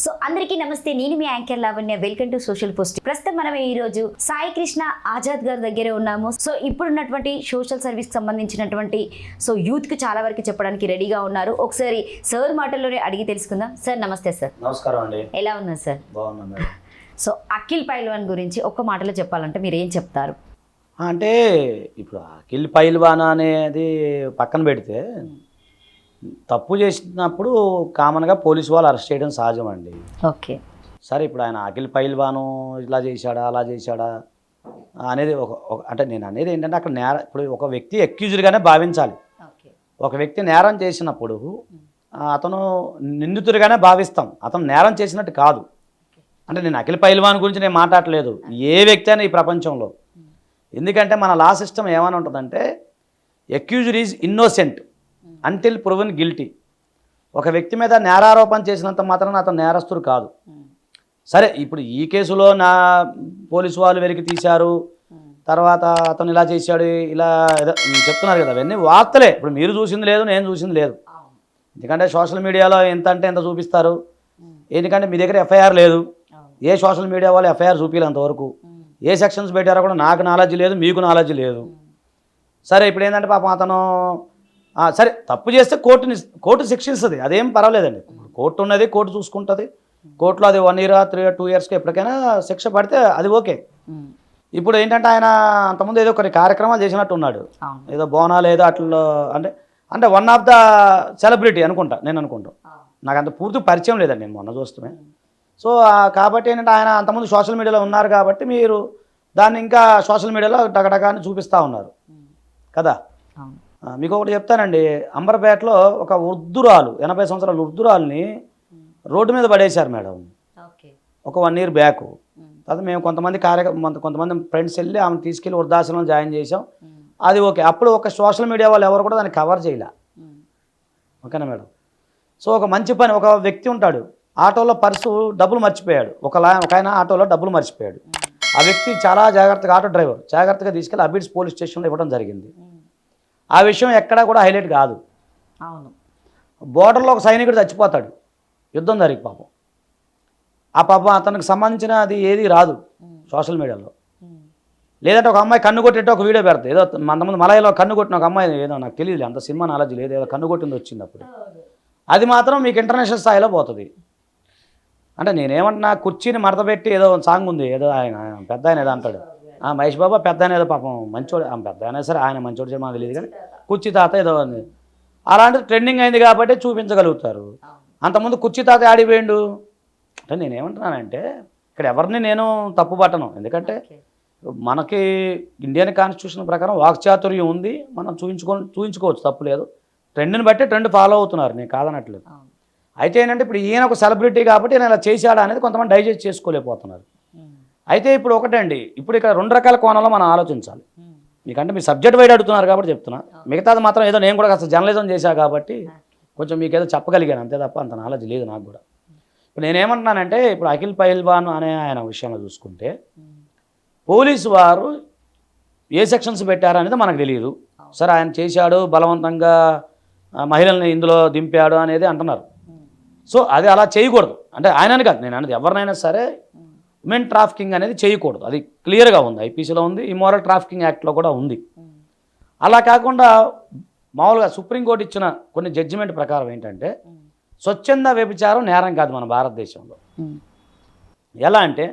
So అందరికీ నమస్తే, నేను మీ anchor Lavanya. Welcome to social post. ప్రస్తుతం మనం ఈ రోజు సాయి కృష్ణ ఆజాద్ గారి దగ్గరే ఉన్నాము. సో ఇప్పుడున్నటువంటి సోషల్ సర్వీస్ సంబంధించినటువంటి యూత్ కి చాలా వరకు చెప్పడానికి రెడీగా ఉన్నారు. ఒకసారి సార్ మాటల్లోనే అడిగి తెలుసుకుందాం. సార్ నమస్తే. సార్ నమస్కారం అండి. ఎలా ఉన్నారు సార్? బాగున్నాను మేడం. సో అఖిల్ పైల్వాన్ గురించి ఒక్క మాటలో చెప్పాలంటే మీరు ఏం చెప్తారు? అంటే ఇప్పుడు అఖిల్ పైల్వాన్ అనేది పక్కన పెడితే తప్పు చేసినప్పుడు కామన్గా పోలీసు వాళ్ళు అరెస్ట్ చేయడం సహజం అండి. ఓకే, సరే ఇప్పుడు ఆయన అఖిల్ పైల్వాను ఇలా చేశాడా అలా చేశాడా అనేది అంటే నేను అనేది ఏంటంటే అక్కడ ఇప్పుడు ఒక వ్యక్తి అక్యూజ్డ్గానే భావించాలి. ఒక వ్యక్తి నేరం చేసినప్పుడు అతను నిందితుడిగానే భావిస్తాం, అతను నేరం చేసినట్టు కాదు. అంటే నేను అఖిల్ పైల్వాన్ గురించి నేను మాట్లాడలేదు, ఏ వ్యక్తి అయినా ఈ ప్రపంచంలో. ఎందుకంటే మన లా సిస్టమ్ ఏమని ఉంటుందంటే accused is innocent until proven guilty. ఒక వ్యక్తి మీద నేరారోపణ చేసినంత మాత్రాన అతను నేరస్తుడు కాదు. సరే ఇప్పుడు ఈ కేసులో నా పోలీసు వాళ్ళు వెలికి తీశారు, తర్వాత అతను ఇలా చేశాడు ఇలా చెప్తున్నారు కదా, అవన్నీ వార్తలే. ఇప్పుడు మీరు చూసింది లేదు, నేను చూసింది లేదు. ఎందుకంటే సోషల్ మీడియాలో ఎంత అంటే ఎంత చూపిస్తారు. ఎందుకంటే మీ దగ్గర ఎఫ్ఐఆర్ లేదు, ఏ సోషల్ మీడియా వాళ్ళు ఎఫ్ఐఆర్ చూపించాలి అంతవరకు. ఏ సెక్షన్స్ పెట్టారో కూడా నాకు నాలెడ్జ్ లేదు, మీకు నాలెడ్జ్ లేదు. సరే ఇప్పుడు ఏంటంటే పాపం అతను సరే తప్పు చేస్తే కోర్టు శిక్షిస్తుంది, అదేం పర్వాలేదండి. కోర్టు ఉన్నది, కోర్టు చూసుకుంటుంది. కోర్టులో అది 1 year 3 year 2 yearsకి ఎప్పటికైనా శిక్ష పడితే అది ఓకే. ఇప్పుడు ఏంటంటే ఆయన అంతకుముందు ఏదో కొన్ని కార్యక్రమాలు చేసినట్టు ఉన్నాడు, ఏదో బోనాలు ఏదో అట్లా. అంటే వన్ ఆఫ్ ద సెలబ్రిటీ అనుకుంటా, నేను అనుకుంటా. నాకు అంత పూర్తి పరిచయం లేదండి, నేను మొన్న చూస్తామే. సో కాబట్టి ఏంటంటే ఆయన అంతకుముందు సోషల్ మీడియాలో ఉన్నారు కాబట్టి మీరు దాన్ని ఇంకా సోషల్ మీడియాలో డగడగాని చూపిస్తూ ఉన్నారు కదా. మీకు ఒకటి చెప్తానండి, అంబర్పేటలో ఒక వృద్ధురాలు 80 సంవత్సరాల వృద్ధురాలని రోడ్డు మీద పడేశారు మేడం, ఒక 1 year బ్యాక్. తర్వాత మేము కొంతమంది ఫ్రెండ్స్ వెళ్ళి ఆమెను తీసుకెళ్ళి వృద్ధాశ్రమంలో జాయిన్ చేసాం, అది ఓకే. అప్పుడు ఒక సోషల్ మీడియా వాళ్ళు ఎవరు కూడా దాన్ని కవర్ చేయలే, ఓకేనా మేడం. సో ఒక మంచి పని, ఒక వ్యక్తి ఉంటాడు ఆటోలో పర్సు డబ్బులు మర్చిపోయాడు, ఒక ఆయన ఆటోలో డబ్బులు మర్చిపోయాడు. ఆ వ్యక్తి చాలా జాగ్రత్తగా, ఆటో డ్రైవర్ జాగ్రత్తగా తీసుకెళ్ళి అబిడ్స్ పోలీస్ స్టేషన్లో ఇవ్వడం జరిగింది. ఆ విషయం ఎక్కడా కూడా హైలైట్ కాదు. అవును, బోర్డర్లో ఒక సైనికుడు చచ్చిపోతాడు, యుద్ధం జరిగి పాపం. ఆ పాపం అతనికి సంబంధించిన అది ఏది రాదు సోషల్ మీడియాలో. లేదంటే ఒక అమ్మాయి కన్ను కొట్టేట్టు ఒక వీడియో పెడతాయి, ఏదో అంతమంది మలయాలో కన్ను కొట్టిన ఒక అమ్మాయి, ఏదో నాకు తెలియదు, అంత సినిమా నాలెడ్జ్ లేదు, ఏదో కన్ను కొట్టింది వచ్చింది అప్పుడు. అది మాత్రం మీకు ఇంటర్నేషనల్ స్థాయిలో పోతుంది. అంటే నేనేమంటున్నా, కుర్చీని మడతపెట్టి ఏదో సాంగ్ ఉంది, ఏదో ఆయన పెద్ద ఆయన ఏదో అంటాడు, మహేష్ బాబా పెద్ద ఆయన ఏదో పాపం మంచోడు, పెద్ద అయినా సరే ఆయన మంచోడు చేయమని తెలియదు కానీ కుర్చీ తాత ఏదో ఉంది. అలాంటిది ట్రెండింగ్ అయింది కాబట్టి చూపించగలుగుతారు. అంతకుముందు కుర్చీ తాత ఆడిపోయిండు. అంటే నేనేమంటున్నానంటే ఇక్కడ ఎవరిని నేను తప్పు పట్టను, ఎందుకంటే మనకి ఇండియన్ కాన్స్టిట్యూషన్ ప్రకారం వాక్చాతుర్యం ఉంది, మనం చూపించుకోవచ్చు, తప్పు లేదు. ట్రెండ్ని బట్టి ట్రెండ్ ఫాలో అవుతున్నారు, నేను కాదనట్లేదు. అయితే ఏంటంటే ఇప్పుడు ఈయన ఒక సెలబ్రిటీ కాబట్టి నేను ఇలా చేశాడా అనేది కొంతమంది డైజెస్ట్ చేసుకోలేకపోతున్నారు. అయితే ఇప్పుడు ఒకటండి, ఇప్పుడు ఇక్కడ 2 రకాల కోణంలో మనం ఆలోచించాలి. మీకంటే మీరు సబ్జెక్ట్ వైడ్ అడుగుతున్నారు కాబట్టి చెప్తున్నా, మిగతాది మాత్రం ఏదో నేను కూడా కాస్త జర్నలిజం చేశా కాబట్టి కొంచెం మీకు ఏదో చెప్పగలిగాను, అంతే తప్ప అంత నాలెడ్జ్ లేదు నాకు కూడా. ఇప్పుడు నేనేమంటున్నానంటే ఇప్పుడు అఖిల్ పైల్వాన్ అనే ఆయన విషయంలో చూసుకుంటే పోలీసు వారు ఏ సెక్షన్స్ పెట్టారనేది మనకు తెలియదు. సరే ఆయన చేశాడు, బలవంతంగా మహిళల్ని ఇందులో దింపాడు అనేది అంటున్నారు. సో అది అలా చేయకూడదు. అంటే ఆయనని కాదు నేను అనేది, ఎవరినైనా సరే ఉమెన్ ట్రాఫికింగ్ అనేది చేయకూడదు, అది క్లియర్గా ఉంది, ఐపీసీలో ఉంది, ఇమ్మోరల్ ట్రాఫికింగ్ యాక్ట్లో కూడా ఉంది. అలా కాకుండా మామూలుగా సుప్రీంకోర్టు ఇచ్చిన కొన్ని జడ్జిమెంట్ ప్రకారం ఏంటంటే స్వచ్ఛంద వ్యభిచారం నేరం కాదు మన భారతదేశంలో. ఎలా అంటే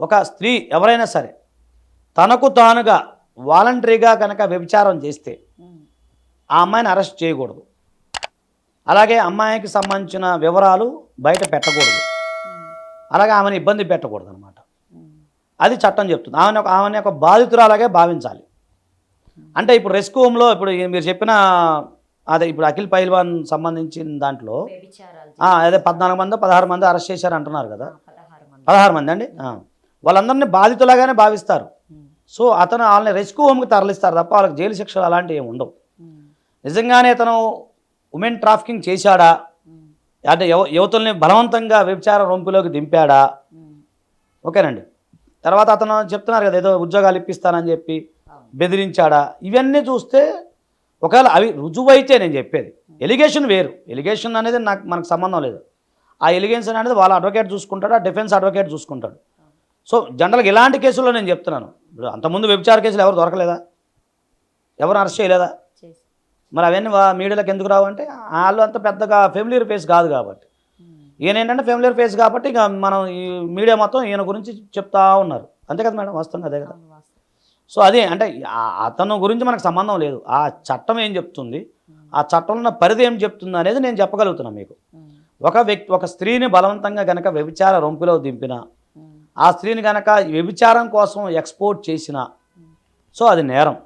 ఒక స్త్రీ ఎవరైనా సరే తనకు తానుగా వాలంటరీగా కనుక వ్యభిచారం చేస్తే ఆ అమ్మాయిని అరెస్ట్ చేయకూడదు. అలాగే అమ్మాయికి సంబంధించిన వివరాలు బయట పెట్టకూడదు, అలాగే ఆమెను ఇబ్బంది పెట్టకూడదు అనమాట. అది చట్టం చెప్తుంది. ఆమెను ఒక బాధితురాలాగే భావించాలి. అంటే ఇప్పుడు రెస్క్యూ హోమ్లో ఇప్పుడు మీరు చెప్పిన అదే ఇప్పుడు అఖిల్ పైల్వాన్ సంబంధించిన దాంట్లో అదే 14 మంది 16 మంది అరెస్ట్ చేశారు అంటున్నారు కదా, 16 మంది అండి. వాళ్ళందరినీ బాధితులాగానే భావిస్తారు. సో అతను వాళ్ళని రెస్క్యూ హోమ్కి తరలిస్తారు తప్ప వాళ్ళకి జైలు శిక్షలు అలాంటివి ఏమి ఉండవు. నిజంగానే అతను ఉమెన్ ట్రాఫికింగ్ చేశాడా, అంటే యువతుల్ని బలవంతంగా వ్యభిచార రొంపులోకి దింపాడా, ఓకేనండి. తర్వాత అతను చెప్తున్నారు కదా ఏదో ఉద్యోగాలు ఇప్పిస్తానని చెప్పి బెదిరించాడా, ఇవన్నీ చూస్తే ఒకవేళ అవి రుజువు అయితే, నేను చెప్పేది ఎలిగేషన్ వేరు, ఎలిగేషన్ అనేది మనకు సంబంధం లేదు. ఆ ఎలిగెన్స్ అనేది వాళ్ళ అడ్వకేట్ చూసుకుంటాడు, ఆ డిఫెన్స్ అడ్వకేట్ చూసుకుంటాడు. సో జనరల్గా ఇలాంటి కేసుల్లో నేను చెప్తున్నాను, ఇప్పుడు అంతకుముందు వ్యభిచార కేసులు ఎవరు దొరకలేదా, ఎవరు అరెస్ట్ చేయలేదా? మరి అవన్నీ మీడియాలోకి ఎందుకు రావు అంటే వాళ్ళు అంత పెద్దగా ఫెమిలియర్ ఫేస్ కాదు కాబట్టి. ఈయన ఏంటంటే ఫెమిలియర్ ఫేస్ కాబట్టి ఇక మనం ఈ మీడియా మొత్తం ఈయన గురించి చెప్తా ఉన్నారు, అంతే కదా మేడం, వాస్తవంగా అదే కదా. సో అదే అంటే అతను గురించి మనకు సంబంధం లేదు, ఆ చట్టం ఏం చెప్తుంది, ఆ చట్టంలో ఉన్న పరిధి ఏం చెప్తుంది అనేది నేను చెప్పగలుగుతున్నాను మీకు. ఒక స్త్రీని బలవంతంగా గనక వ్యభిచార రొంపిలో దింపిన, ఆ స్త్రీని గనక వ్యభిచారం కోసం ఎక్స్పోర్ట్ చేసిన, సో అది నేరం.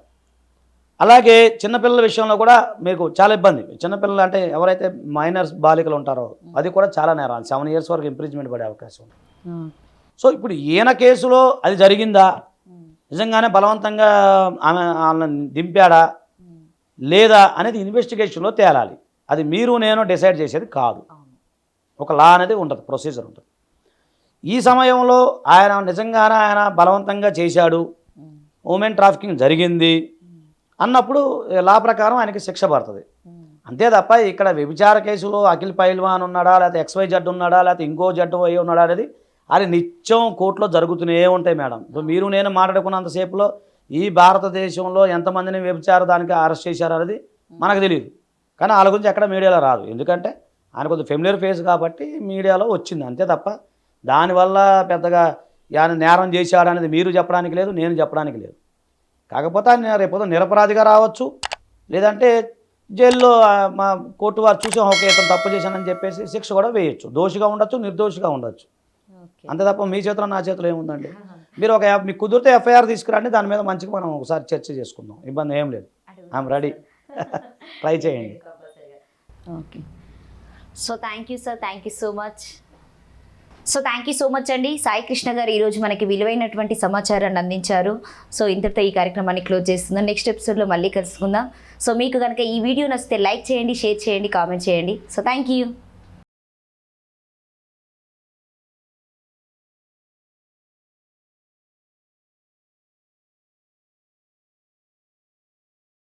అలాగే చిన్నపిల్లల విషయంలో కూడా మీకు చాలా ఇబ్బంది. చిన్నపిల్లలు అంటే ఎవరైతే మైనర్స్ బాలికలు ఉంటారో అది కూడా చాలా నేరం, 7 years వరకు ఇంప్రిజ్మెంట్ పడే అవకాశం ఉంది. సో ఇప్పుడు ఈయన కేసులో అది జరిగిందా, నిజంగానే బలవంతంగా ఆమె వాళ్ళని దింపాడా లేదా అనేది ఇన్వెస్టిగేషన్లో తేలాలి. అది మీరు నేను డిసైడ్ చేసేది కాదు. ఒక లా అనేది ఉంటుంది, ప్రొసీజర్ ఉంటుంది. ఈ సమయంలో ఆయన నిజంగానే ఆయన బలవంతంగా చేశాడు, ఉమెన్ ట్రాఫికింగ్ జరిగింది అన్నప్పుడు లా ప్రకారం ఆయనకి శిక్ష పడుతుంది. అంతే తప్ప ఇక్కడ వ్యభిచార కేసులో అఖిల్ పైల్వాన్ ఉన్నాడా, లేకపోతే XYZ ఉన్నాడా, లేకపోతే ఇంకో ZY ఉన్నాడా అనేది అది నిత్యం కోర్టులో జరుగుతూనే ఉంటాయి మేడం. ఇప్పుడు మీరు నేను మాట్లాడుకున్నంతసేపులో ఈ భారతదేశంలో ఎంతమందిని వ్యభిచార దానికి అరెస్ట్ చేశారు అనేది మనకు తెలియదు, కానీ వాళ్ళ గురించి ఎక్కడ మీడియాలో రాదు. ఎందుకంటే ఆయన కొంచెం ఫెమిలియర్ ఫేస్ కాబట్టి మీడియాలో వచ్చింది, అంతే తప్ప దానివల్ల పెద్దగా ఆయన నేరం చేశాడనేది మీరు చెప్పడానికి లేదు, నేను చెప్పడానికి లేదు. కాకపోతే ఆయన రేపు నిరపరాధిగా రావచ్చు, లేదంటే జైల్లో మా కోర్టు వారు చూసి ఓకే ఇతను తప్పు చేశానని చెప్పేసి శిక్ష కూడా వేయచ్చు, దోషిగా ఉండొచ్చు, నిర్దోషిగా ఉండొచ్చు, అంతే తప్ప మీ చేతిలో నా చేతిలో ఏముందండి. మీరు మీకు కుదిరితే FIR తీసుకురండి, దాని మీద మంచిగా మనం ఒకసారి చర్చ చేసుకుందాం, ఇబ్బంది ఏం లేదు, ఐఎమ్ రెడీ, ట్రై చేయండి. Okay, so thank you sir, thank you so much. So thank you so much అండి. సాయి కృష్ణ గారు ఈరోజు మనకి విలువైనటువంటి సమాచారాన్ని అందించారు. సో ఇంతటితో ఈ కార్యక్రమాన్ని క్లోజ్ చేస్తున్నాం. నెక్స్ట్ ఎపిసోడ్లో మళ్ళీ కలుసుకుందాం. సో మీకు కనుక ఈ వీడియో నచ్చితే లైక్ చేయండి, షేర్ చేయండి, కామెంట్ చేయండి. So thank you.